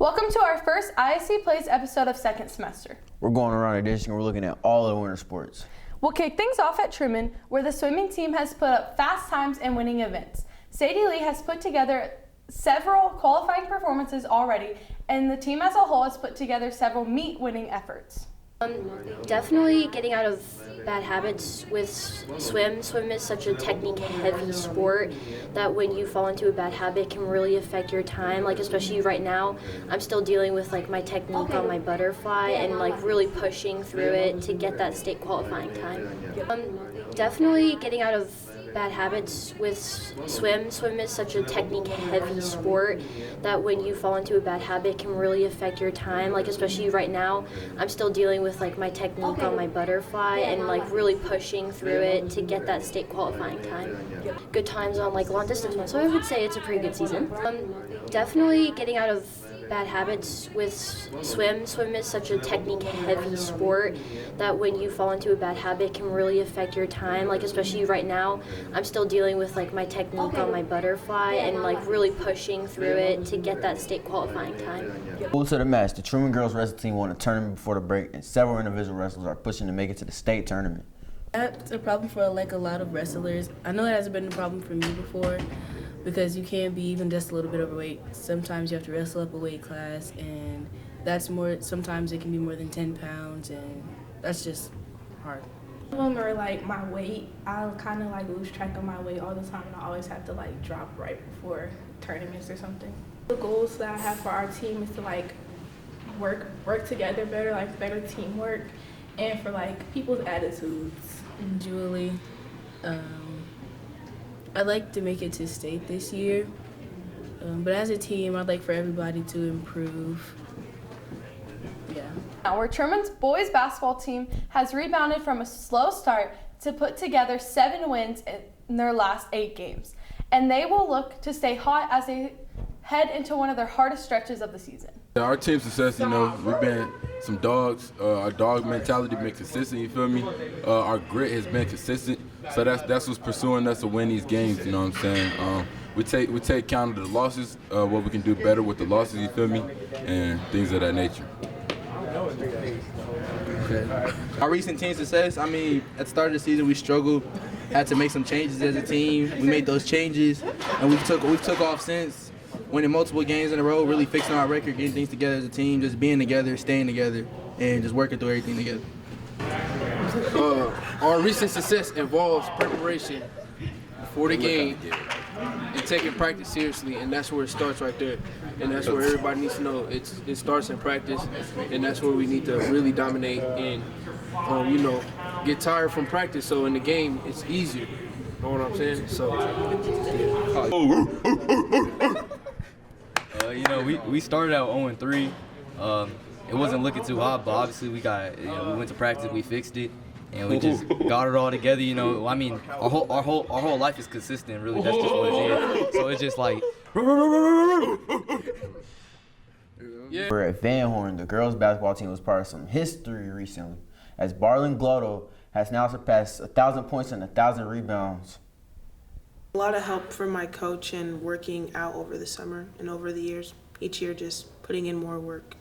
Welcome to our first ISD Plays episode of second semester. We're going around the district and we're looking at all of the winter sports. We'll kick things off at Truman, where the swimming team has put up fast times and winning events. Sadie Lee has put together several qualifying performances already, and the team as a whole has put together several meet-winning efforts. Definitely getting out of bad habits with swim. Swim is such a technique-heavy sport that when you fall into a bad habit can really affect your time. Like especially right now, I'm still dealing with like my technique on my butterfly and like really pushing through it to get that state qualifying time. Definitely getting out of bad habits with swim. Swim is such a technique-heavy sport that when you fall into a bad habit can really affect your time. Like especially right now, I'm still dealing with like my technique on my butterfly and like really pushing through it to get that state qualifying time. Good times on like long distance ones, so I would say it's a pretty good season. Definitely getting out of bad habits with swim. Swim is such a technique-heavy sport that when you fall into a bad habit can really affect your time. Like especially right now, I'm still dealing with like my technique on my butterfly and like really pushing through it to get that state qualifying time. Moving to the match, the Truman girls wrestling team won a tournament before the break, and several individual wrestlers are pushing to make it to the state tournament. That's a problem for like a lot of wrestlers. I know it hasn't been a problem for me before, because you can't be even just a little bit overweight. Sometimes you have to wrestle up a weight class, and that's more, sometimes it can be more than 10 pounds, and that's just hard. Some of them are like my weight. I'll kind of like lose track of my weight all the time, and I always have to like drop right before tournaments or something. The goals that I have for our team is to like work together better, like better teamwork, and for like people's attitudes. And Julie, I'd like to make it to state this year, but as a team, I'd like for everybody to improve. Yeah. Now, where Truman's boys basketball team has rebounded from a slow start to put together 7 wins in their last 8 games. And they will look to stay hot as they head into one of their hardest stretches of the season. Our team's success, we've been some dogs. Our dog mentality been consistent, you feel me? Our grit has been consistent. So that's what's pursuing us to win these games, you know what I'm saying? We take count of the losses, what we can do better with the losses, you feel me? And things of that nature. Okay. Our recent team success, at the start of the season we struggled, had to make some changes as a team. We made those changes and we've took off since, winning multiple games in a row, really fixing our record, getting things together as a team, just being together, staying together, and just working through everything together. Our recent success involves preparation before the game and taking practice seriously, and that's where it starts right there. And that's where everybody needs to know it starts in practice, and that's where we need to really dominate and get tired from practice. So in the game, it's easier. You know what I'm saying? So. We started out 0-3. It wasn't looking too hot, but obviously we went to practice, we fixed it, and we just got it all together. Our whole life is consistent. Really, that's just what it is. So it's just like. Yeah. We're at Van Horn. The girls basketball team was part of some history recently, as Barlin Glotto has now surpassed 1,000 points and 1,000 rebounds. A lot of help from my coach and working out over the summer and over the years, each year just putting in more work.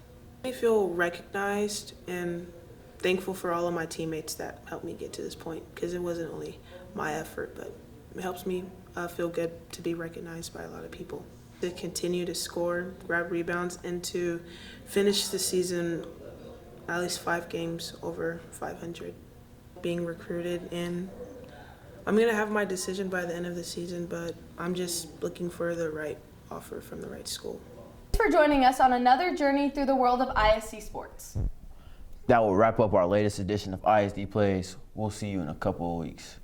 I feel recognized and thankful for all of my teammates that helped me get to this point, because it wasn't only my effort, but it helps me feel good to be recognized by a lot of people. To continue to score, grab rebounds, and to finish the season at least 5 games over 500. Being recruited, and I'm going to have my decision by the end of the season, but I'm just looking for the right offer from the right school. Thanks for joining us on another journey through the world of ISD sports. That will wrap up our latest edition of ISD Plays. We'll see you in a couple of weeks.